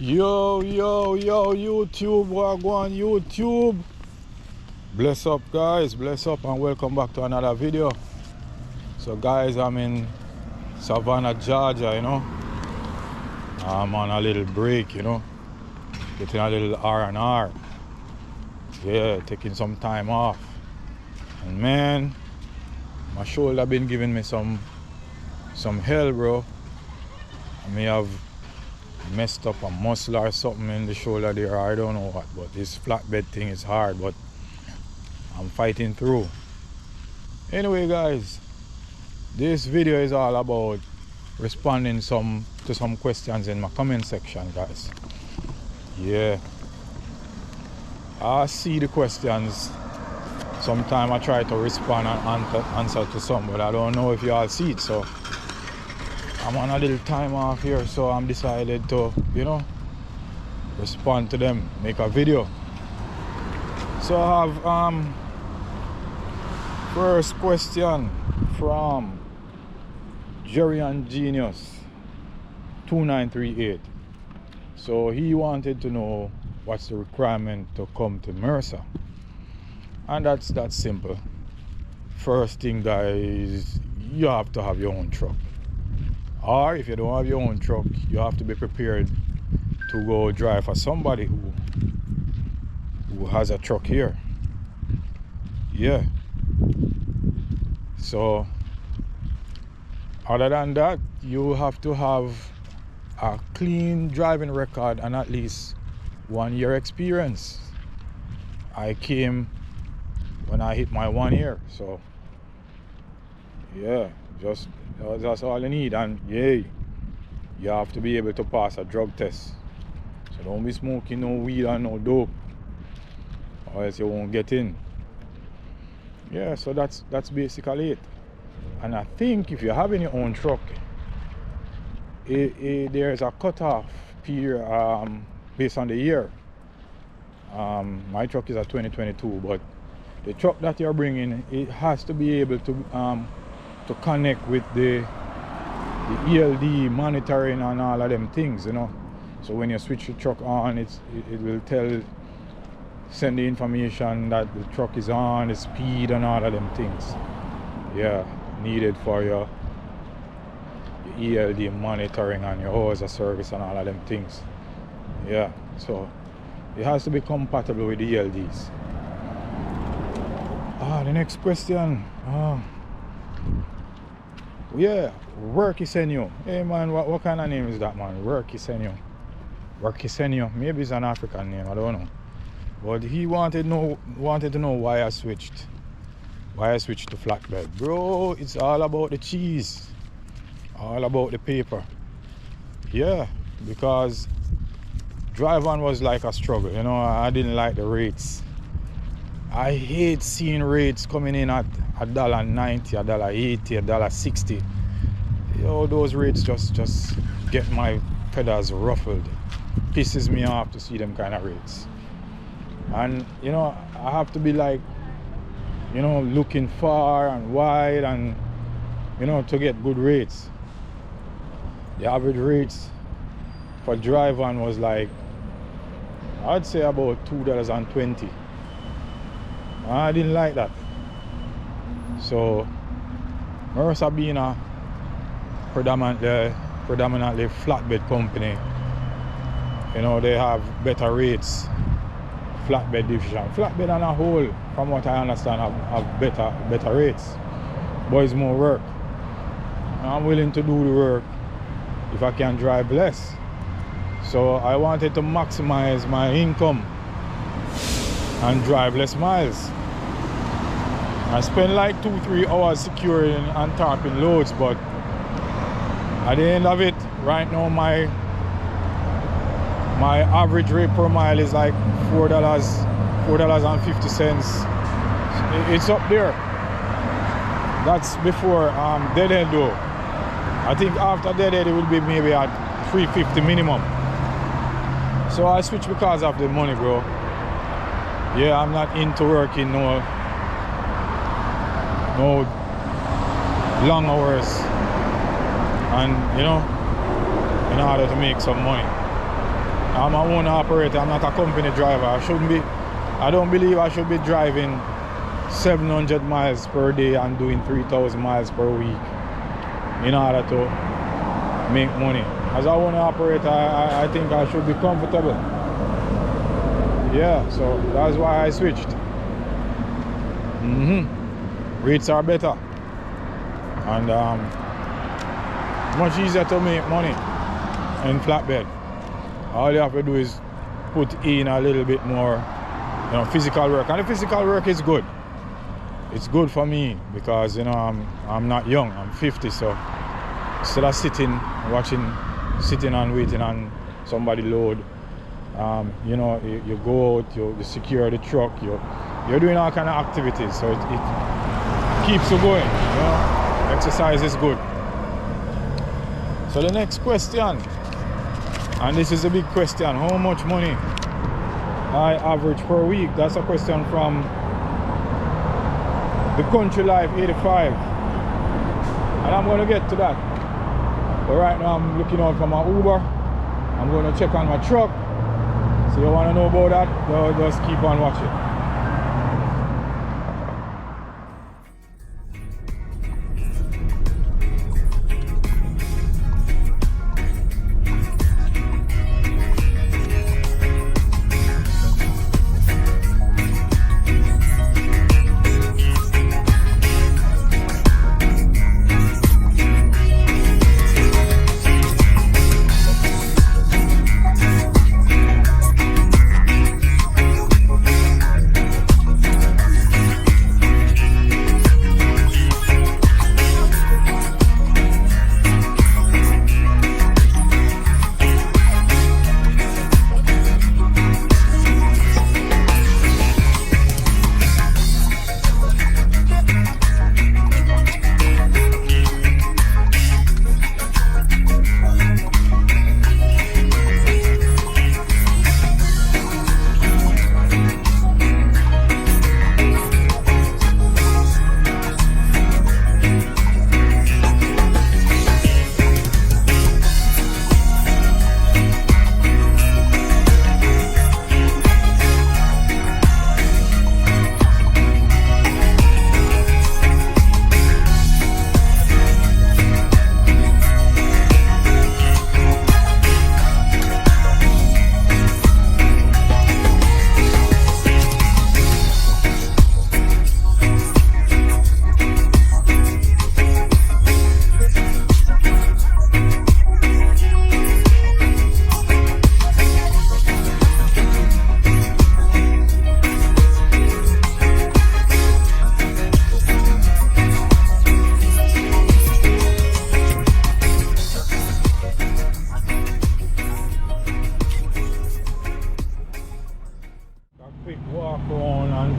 Yo, YouTube, wagwan, YouTube. Bless up, guys, bless up, and welcome back to another video. So, guys, I'm in Savannah, Georgia, I'm on a little break, getting a little R&R. Yeah, taking some time off. And man, my shoulder been giving me some hell, bro. I may have messed up a muscle or something in the shoulder there, I don't know what, but this flatbed thing is hard, but I'm fighting through. Anyway, guys, this video is all about responding to some questions in my comment section, guys. Yeah, I see the questions. Sometimes I try to respond and answer to some, but I don't know if you all see it. So I'm on a little time off here, so I'm decided to, respond to them, make a video. So I have first question from Jerry and Genius 2938. So he wanted to know what's the requirement to come to Mercer, and that's simple. First thing, guys, you have to have your own truck, or if you don't have your own truck, you have to be prepared to go drive for somebody who has a truck here. Yeah. So other than that, you have to have a clean driving record and at least 1 year experience. I came when I hit my 1 year, so yeah, that's all you need. And yeah, you have to be able to pass a drug test, so don't be smoking no weed and no dope, or else you won't get in. Yeah, so that's basically it. And I think if you're having your own truck, there's a cutoff period based on the year. My truck is a 2022, but the truck that you're bringing, it has to be able to connect with the ELD monitoring and all of them things, So when you switch the truck on, it will send the information that the truck is on, the speed and all of them things. Yeah, needed for your ELD monitoring and your hours of service and all of them things. Yeah, so it has to be compatible with the ELDs. The next question. Yeah, Workisenyo. Hey man, what kind of name is that, man? Workisenyo. Maybe it's an African name, I don't know. But he wanted to know why I switched to flatbed. Bro, it's all about the cheese, all about the paper. Yeah, because drive-on was like a struggle, I didn't like the rates. I hate seeing rates coming in at $1.90, $1.80, $1.60. Those rates just get my feathers ruffled. Pisses me off to see them kind of rates. And I have to be like, looking far and wide and to get good rates. The average rates for drive-on was like, I'd say about $2.20. I didn't like that. So Mercer being a predominantly flatbed company, they have better rates. Flatbed division, flatbed on a whole, from what I understand, have better rates, but it's more work. I'm willing to do the work if I can drive less. So I wanted to maximize my income and drive less miles. I spend like 2-3 hours securing and tarping loads, but at the end of it, right now my average rate per mile is like $4.50. It's up there. That's before deadhead though. I think after deadhead it will be maybe at $3.50 minimum. So I switched because of the money, bro. Yeah, I'm not into working no long hours, and in order to make some money. I'm a owner operator, I'm not a company driver. I don't believe I should be driving 700 miles per day and doing 3,000 miles per week in order to make money. As a owner operator, I think I should be comfortable. Yeah, so that's why I switched. Rates are better and much easier to make money in flatbed. All you have to do is put in a little bit more, physical work, and the physical work is good. It's good for me because I'm not young. I'm 50, so instead of sitting and waiting on somebody load, you go out, you secure the truck, you're doing all kind of activities, so it keeps you going. Exercise is good. So the next question, and this is a big question: how much money I average per week? That's a question from the Country Life 85, and I'm going to get to that. But right now I'm looking out for my Uber. I'm going to check on my truck. So you want to know about that? Just keep on watching.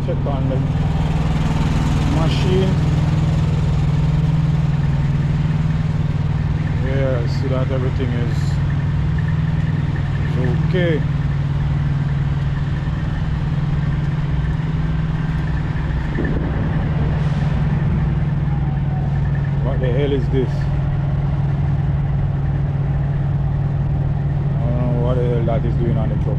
check on the machine. Yeah, see that everything is okay. What the hell is this? I don't know what the hell that is doing on the truck.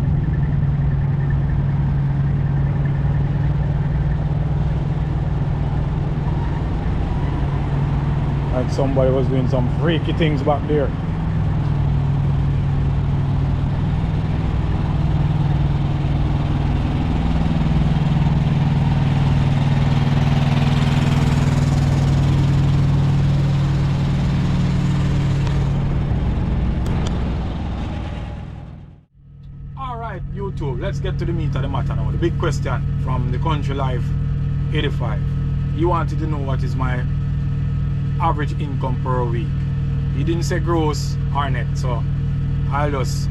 Like somebody was doing some freaky things back there. Alright, YouTube, let's get to the meat of the matter now. The big question from the Country Life 85. You wanted to know what is my average income per week. He didn't say gross or net, so I'll just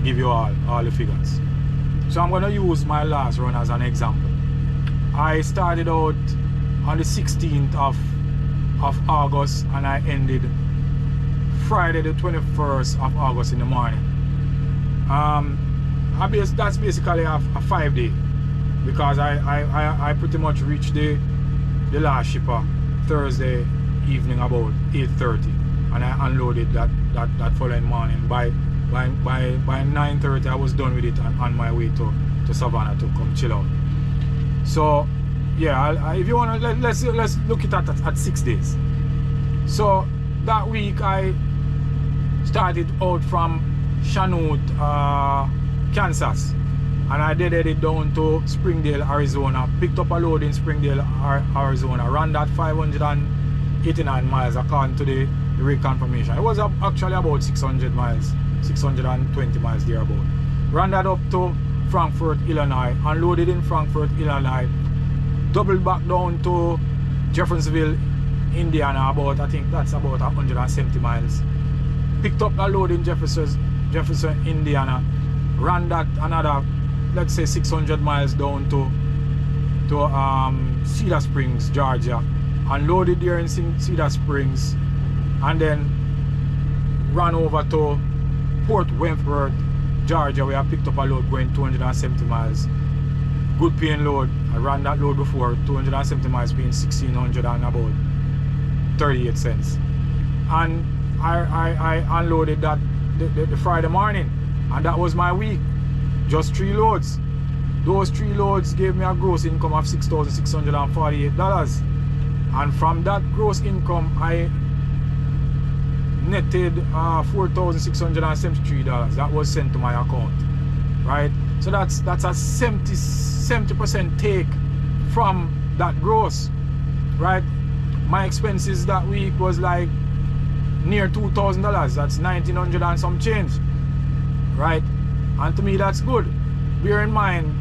give you all the figures. So I'm going to use my last run as an example. I started out on the 16th of August and I ended Friday the 21st of August in the morning. That's basically a 5-day, because I pretty much reached the last shipper Thursday evening about 8:30, and I unloaded that following morning by by 9:30 I was done with it and on my way to Savannah to come chill out. So yeah, if you want to, let's look at 6 days. So that week I started out from Chanute, Kansas, and I did it down to Springdale, Arizona. Picked up a load in Springdale, Arizona. Ran that 589 miles according to the reconfirmation. It was actually about 600 miles, 620 miles thereabout. Ran that up to Frankfort, Illinois. Unloaded in Frankfort, Illinois. Doubled back down to Jeffersonville, Indiana. I think that's about 170 miles. Picked up a load in Jefferson, Indiana. Ran that another, let's say 600 miles down to Cedar Springs, Georgia. Unloaded there in Cedar Springs, and then ran over to Port Wentworth, Georgia, where I picked up a load going 270 miles. Good paying load. I ran that load before, 270 miles paying $1,600 and about 38 cents. And I unloaded that the Friday morning, and that was my week. Just 3 loads. Those 3 loads gave me a gross income of $6,648. And from that gross income, I netted $4,673. That was sent to my account, right? So that's a 70% take from that gross, right? My expenses that week was like near $2,000. That's $1,900 and some change, right? And to me, that's good. Bear in mind,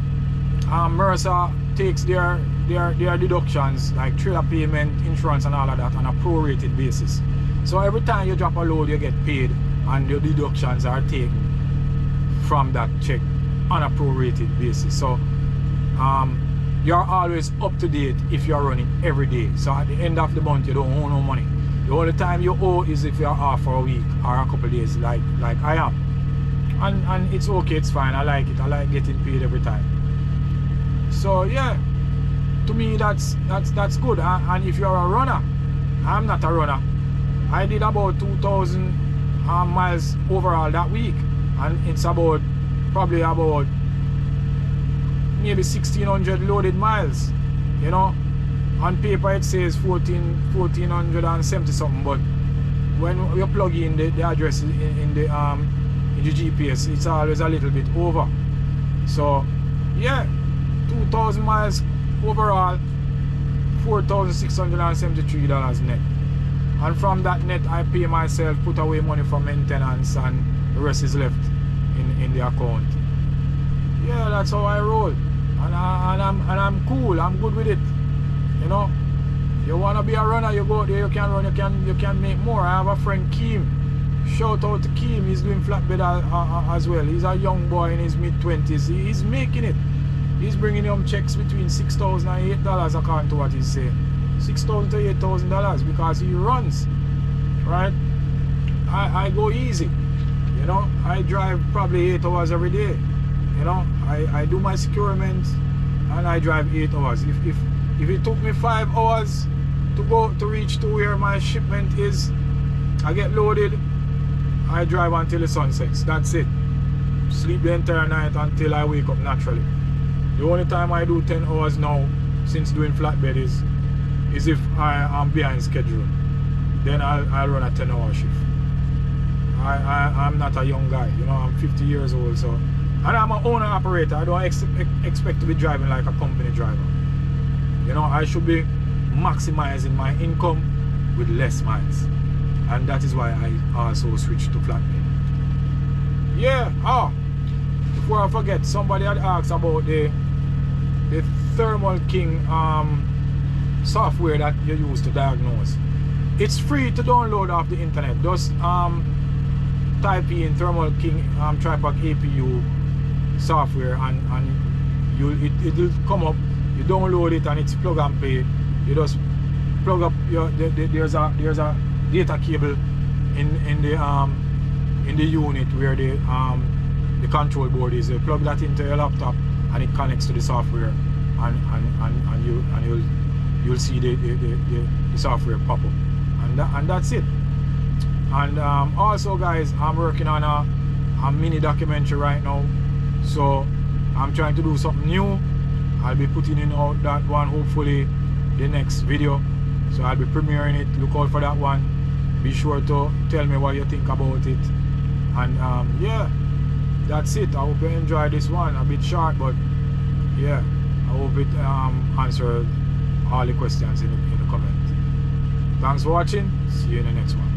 Mercer takes their deductions like trailer payment, insurance and all of that on a prorated basis. So every time you drop a load, you get paid, and your deductions are taken from that check on a prorated basis. So you're always up to date if you're running every day. So at the end of the month, you don't owe no money. The only time you owe is if you're off for a week or a couple of days, like I am. And it's okay, it's fine. I like it. I like getting paid every time. So yeah, to me that's good. And if you're a runner, I'm not a runner. I did about 2,000 miles overall that week, and it's probably about maybe 1,600 loaded miles. You know, on paper it says 1,470 something, but when you plug in the address in the GPS, it's always a little bit over. So yeah, 2,000 miles overall, $4,673 net. And from that net, I pay myself, put away money for maintenance, and the rest is left in the account. Yeah, that's how I roll, and I'm cool. I'm good with it. You know, you wanna be a runner, you go there, you can run, you can make more. I have a friend, Keem. Shout out to Keem. He's doing flatbed as well. He's a young boy in his mid-20s. He's making it. He's bringing home checks between $6,000 and $8 according to what he's saying. $6,000 to $8,000 because he runs, right? I go easy, you know. I drive probably 8 hours every day, you know. I do my securement and I drive 8 hours. If it took me 5 hours to reach to where my shipment is, I get loaded, I drive until the sun sets. That's it. Sleep the entire night until I wake up naturally. The only time I do 10 hours now since doing flatbed is if I am behind schedule. Then I'll run a 10-hour shift. I'm not a young guy, you know. I'm 50 years old, so, and I'm an owner operator. I don't expect to be driving like a company driver. You know, I should be maximizing my income with less miles, and that is why I also switched to flatbed. Yeah. Before I forget, somebody had asked about the Thermal King software that you use to diagnose. It's free to download off the internet. Just type in Thermal King Tripack APU software, and it will come up. You download it and it's plug and play. You just plug up there's a data cable in the unit where the control board is. You plug that into your laptop and it connects to the software, and you'll see the software pop up, and that's it. And also guys, I'm working on a a mini documentary right now. So I'm trying to do something new. I'll be putting in out that one hopefully the next video. So I'll be premiering it. Look out for that one. Be sure to tell me what you think about it. And yeah, that's it. I hope you enjoyed this one. A bit short, but yeah, I hope it answered all the questions in the comment. Thanks for watching. See you in the next one.